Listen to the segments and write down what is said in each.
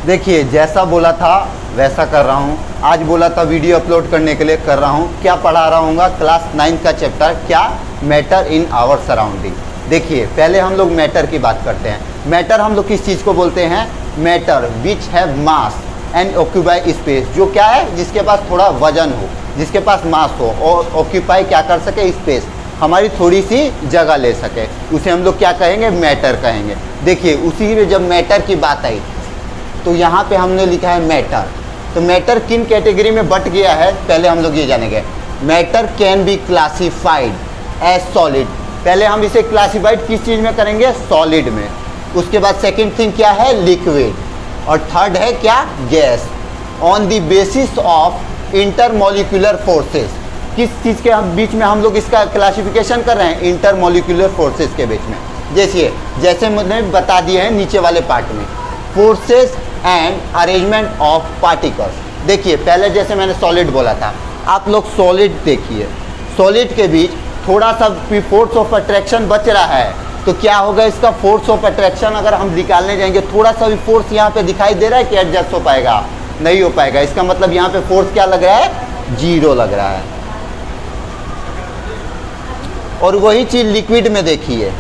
देखिए जैसा बोला था वैसा कर रहा हूँ। आज बोला था वीडियो अपलोड करने के लिए कर रहा हूँ। क्या पढ़ा रहा हूँ? क्लास 9 का चैप्टर, क्या? Matter in our surrounding. देखिए पहले हम लोग मैटर की बात करते हैं। मैटर हम लोग किस चीज़ को बोलते हैं? Matter which have mass and occupy space, जो क्या है? जिसके पास थोड़ा वजन हो, जिसके पास मास हो और ऑक्यूपाई क्या कर सके? स्पेस, हमारी थोड़ी सी जगह ले सके, उसे हम लोग क्या कहेंगे? मैटर कहेंगे। देखिए उसी में जब मैटर की बात आई तो यहाँ पे हमने लिखा है मैटर। तो मैटर किन कैटेगरी में बट गया है पहले हम लोग ये जानेंगे। Matter can be classified as solid. पहले हम इसे क्लासिफाइड किस चीज़ में करेंगे? सॉलिड में। उसके बाद सेकंड थिंग क्या है? लिक्विड। और थर्ड है क्या? Gas. On the basis of intermolecular forces. किस चीज़ के बीच में हम लोग इसका क्लासिफिकेशन कर रहे हैं? इंटरमोलिकुलर फोर्सेस के बीच में। जैसे मैंने बता दिया है नीचे वाले पार्ट में, forces and arrangement of particles. देखिए पहले जैसे मैंने सॉलिड बोला था, आप लोग सॉलिड देखिए, सॉलिड के बीच थोड़ा सा भी फोर्स ऑफ अट्रैक्शन बच रहा है तो क्या होगा? इसका फोर्स ऑफ अट्रैक्शन अगर हम निकालने जाएंगे, थोड़ा सा भी फोर्स यहाँ पे दिखाई दे रहा है कि एडजस्ट हो पाएगा? नहीं हो पाएगा। इसका मतलब यहाँ पे फोर्स क्या लग रहा है? जीरो लग रहा है। और वही चीज़ लिक्विड में देखिए,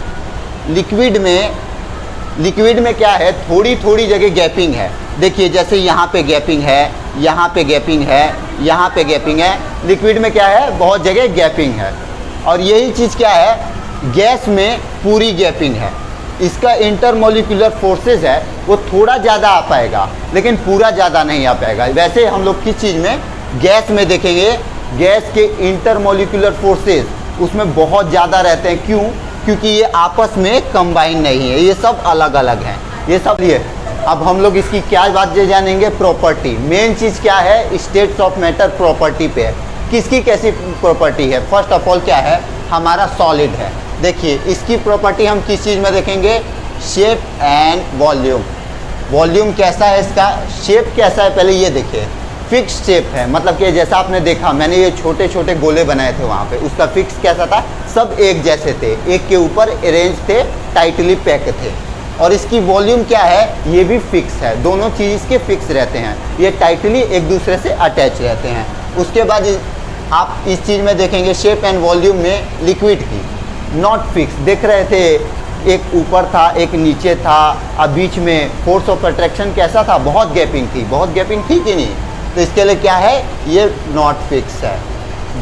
लिक्विड में क्या है? थोड़ी थोड़ी जगह गैपिंग है। देखिए जैसे यहाँ पे गैपिंग है, यहाँ पे गैपिंग है, यहाँ पे गैपिंग है। लिक्विड में क्या है? बहुत जगह गैपिंग है। और यही चीज़ क्या है? गैस में पूरी गैपिंग है। इसका इंटरमोलिकुलर फोर्सेस है वो थोड़ा ज़्यादा आ पाएगा लेकिन पूरा ज़्यादा नहीं आ पाएगा। वैसे हम लोग किस चीज़ में? गैस में देखेंगे, गैस के इंटरमोलिकुलर फोर्सेस उसमें बहुत ज़्यादा रहते हैं। क्यों? क्योंकि ये आपस में कंबाइन नहीं है, ये सब अलग अलग हैं, ये सब। ये अब हम लोग इसकी क्या बात जानेंगे? प्रॉपर्टी। मेन चीज़ क्या है? स्टेट्स ऑफ मैटर प्रॉपर्टी पे है। किसकी कैसी प्रॉपर्टी है? फर्स्ट ऑफ ऑल क्या है? हमारा सॉलिड है। देखिए इसकी प्रॉपर्टी हम किस चीज़ में देखेंगे? Shape and volume. वॉल्यूम कैसा है इसका? शेप कैसा है? पहले ये देखिए, फिक्स शेप है। मतलब कि जैसा आपने देखा मैंने ये छोटे छोटे गोले बनाए थे वहाँ पे, उसका फिक्स कैसा था? सब एक जैसे थे, एक के ऊपर अरेंज थे, टाइटली पैक थे। और इसकी वॉल्यूम क्या है? ये भी फिक्स है। दोनों चीज़ इसके फिक्स रहते हैं, ये टाइटली एक दूसरे से अटैच रहते हैं। उसके बाद आप इस चीज़ में देखेंगे शेप एंड वॉल्यूम में लिक्विड की नॉट फिक्स। देख रहे थे एक ऊपर था एक नीचे था, अब बीच में फोर्स ऑफ अट्रैक्शन कैसा था? बहुत गैपिंग थी। बहुत गैपिंग थी कि नहीं? तो इसके लिए क्या है? ये नॉट फिक्स है।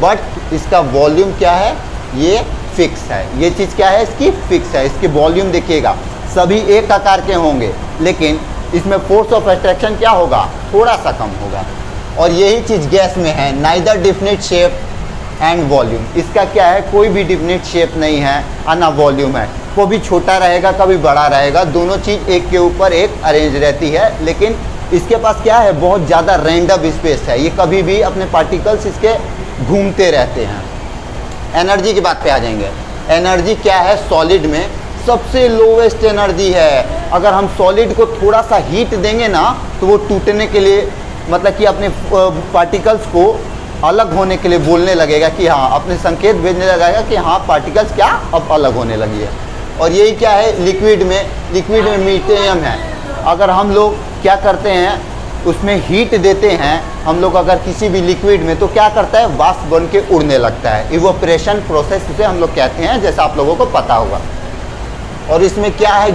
बट इसका वॉल्यूम क्या है? ये फिक्स है। ये चीज़ क्या है? इसकी फिक्स है। इसके वॉल्यूम देखिएगा सभी एक आकार के होंगे लेकिन इसमें फोर्स ऑफ अट्रैक्शन क्या होगा? थोड़ा सा कम होगा। और यही चीज़ गैस में है, neither definite shape and volume. इसका क्या है? कोई भी डिफिनिट शेप नहीं है और ना वॉल्यूम है। कभी छोटा रहेगा कभी बड़ा रहेगा, दोनों चीज़ एक के ऊपर एक अरेंज रहती है। लेकिन इसके पास क्या है? बहुत ज़्यादा रैंडम स्पेस है। ये कभी भी अपने पार्टिकल्स इसके घूमते रहते हैं। एनर्जी की बात पे आ जाएंगे। एनर्जी क्या है? सॉलिड में सबसे लोवेस्ट एनर्जी है। अगर हम सॉलिड को थोड़ा सा हीट देंगे ना तो वो टूटने के लिए, मतलब कि अपने पार्टिकल्स को अलग होने के लिए बोलने लगेगा कि हाँ, अपने संकेत भेजने लगेगा कि हाँ पार्टिकल्स क्या अब अलग होने लगी है। और यही क्या है? लिक्विड में मीडियम है। अगर हम लोग क्या करते हैं? उसमें हीट देते हैं हम लोग अगर किसी भी लिक्विड में, तो क्या करता है? वाष्प बन के उड़ने लगता है। इवोपरेशन प्रोसेस उसे हम लोग कहते हैं, जैसा आप लोगों को पता होगा। और इसमें क्या है?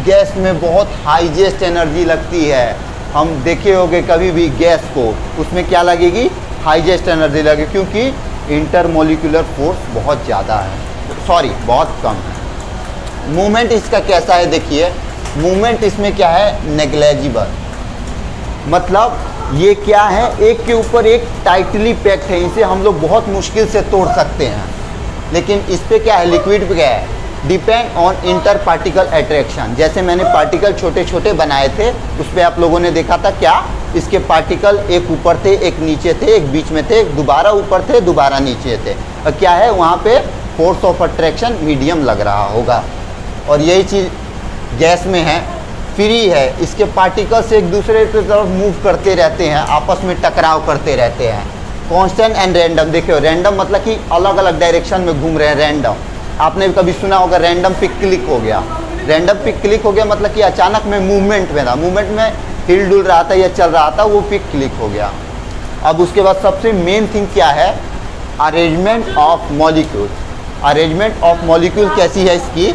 गैस में बहुत हाईएस्ट एनर्जी लगती है। हम देखे होंगे कभी भी गैस को, उसमें क्या लगेगी? हाईएस्ट एनर्जी लगेगी, क्योंकि इंटरमोलिकुलर फोर्स बहुत ज़्यादा है, बहुत कम है। मूवमेंट इसका कैसा है? देखिए मूवमेंट इसमें क्या है? नेग्लेजिबल। मतलब ये क्या है? एक के ऊपर एक टाइटली पैक्ड है, इसे हम लोग बहुत मुश्किल से तोड़ सकते हैं। लेकिन इस पे क्या है? लिक्विड पे क्या है? Depend on inter particle attraction. जैसे मैंने पार्टिकल छोटे छोटे बनाए थे, उस पर आप लोगों ने देखा था क्या? इसके पार्टिकल एक ऊपर थे एक नीचे थे, एक बीच में थे, एक दोबारा ऊपर थे दोबारा नीचे थे। और क्या है? वहाँ पे फोर्स ऑफ अट्रैक्शन मीडियम लग रहा होगा। और यही चीज़ गैस में है, फ्री है। इसके पार्टिकल्स एक दूसरे की तरफ मूव करते रहते हैं, आपस में टकराव करते रहते हैं। Constant and random. देखिए रैंडम मतलब कि अलग अलग डायरेक्शन में घूम रहे हैं। रैंडम आपने कभी सुना होगा, रैंडम पिक क्लिक हो गया। रैंडम पिक क्लिक हो गया मतलब कि अचानक में मूवमेंट में था। मूवमेंट में हिल डुल रहा था या चल रहा था, वो पिक क्लिक हो गया। अब उसके बाद सबसे मेन थिंग क्या है, arrangement of molecule. Arrangement of molecule कैसी है इसकी,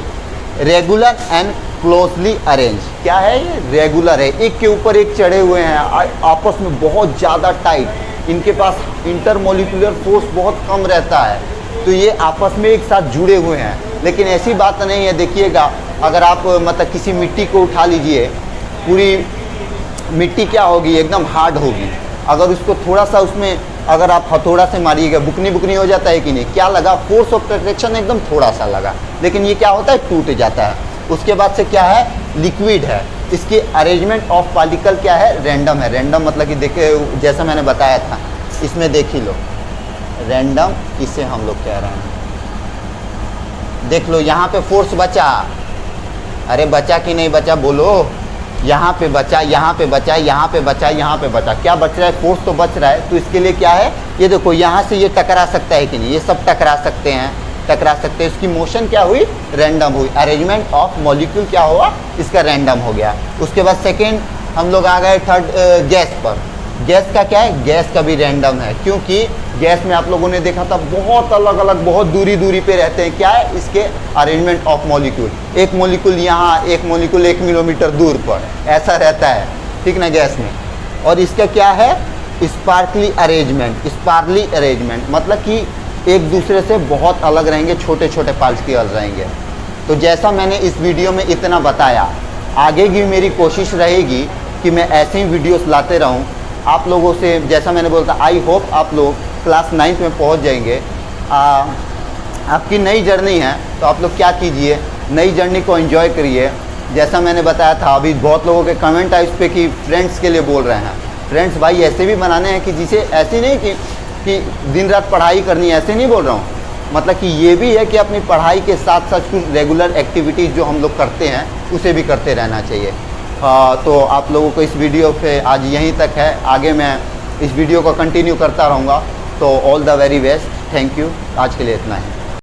रेगुलर एंड क्लोजली अरेंज। क्या है ये, रेगुलर है, एक के ऊपर एक चढ़े हुए हैं, आपस में बहुत ज़्यादा टाइट, इनके पास इंटरमोलिकुलर फोर्स बहुत कम रहता है, तो ये आपस में एक साथ जुड़े हुए हैं। लेकिन ऐसी बात नहीं है, देखिएगा अगर आप मतलब किसी मिट्टी को उठा लीजिए, पूरी मिट्टी क्या होगी, एकदम हार्ड होगी। अगर उसको थोड़ा सा उसमें अगर आप हथौड़ा से मारिएगा, बुकनी बुकनी हो जाता है कि नहीं, क्या लगा, फोर्स ऑफ अट्रैक्शन एकदम थोड़ा सा लगा, लेकिन ये क्या होता है, टूट जाता है। उसके बाद से क्या है, लिक्विड है, इसकी अरेंजमेंट ऑफ पार्टिकल क्या है, रैंडम है। रैंडम मतलब कि देखिए जैसा मैंने बताया था, इसमें देख ही लो, रैंडम इसे हम लोग कह रहे हैं। देख लो यहाँ पे फोर्स बचा, अरे बचा कि नहीं बचा बोलो, यहाँ पे बचा, यहाँ पे बचा, यहाँ पे बचा, यहाँ पे बचा, क्या बच रहा है, फोर्स तो बच रहा है। तो इसके लिए क्या है, ये देखो यहाँ से ये टकरा सकता है कि नहीं, ये सब टकरा सकते हैं, टकरा सकते हैं। इसकी मोशन क्या हुई, रैंडम हुई। अरेंजमेंट ऑफ मॉलिक्यूल क्या हुआ, इसका रैंडम हो गया। उसके बाद सेकेंड हम लोग आ गए थर्ड, गैस पर। गैस का क्या है, गैस का भी रैंडम है, क्योंकि गैस में आप लोगों ने देखा था बहुत अलग अलग, बहुत दूरी दूरी पे रहते हैं। क्या है, इसके अरेंजमेंट ऑफ मॉलिक्यूल, एक मॉलिक्यूल यहाँ, एक मॉलिक्यूल 1 किलोमीटर दूर पर, ऐसा रहता है, ठीक ना, गैस में। और इसका क्या है, स्पार्कली अरेंजमेंट। स्पार्कली अरेंजमेंट मतलब कि एक दूसरे से बहुत अलग रहेंगे, छोटे छोटे पार्टिकल रहेंगे। तो जैसा मैंने इस वीडियो में इतना बताया, आगे की मेरी कोशिश रहेगी कि मैं ऐसे ही वीडियोस लाते रहूं आप लोगों से। जैसा मैंने बोला, आई होप आप लोग क्लास 9th में पहुंच जाएंगे। आपकी नई जर्नी है, तो आप लोग क्या कीजिए, नई जर्नी को एंजॉय करिए। जैसा मैंने बताया था, अभी बहुत लोगों के कमेंट आए उस पर कि फ्रेंड्स के लिए बोल रहे हैं। फ्रेंड्स भाई ऐसे भी बनाने हैं कि जिसे ऐसे नहीं कि दिन रात पढ़ाई करनी है, ऐसे नहीं बोल रहा हूँ। मतलब कि ये भी है कि अपनी पढ़ाई के साथ साथ कुछ रेगुलर एक्टिविटीज़ जो हम लोग करते हैं उसे भी करते रहना चाहिए। तो आप लोगों को इस वीडियो पे आज यहीं तक है, आगे मैं इस वीडियो को कंटिन्यू करता रहूँगा। तो all the very best, thank you, आज के लिए इतना ही।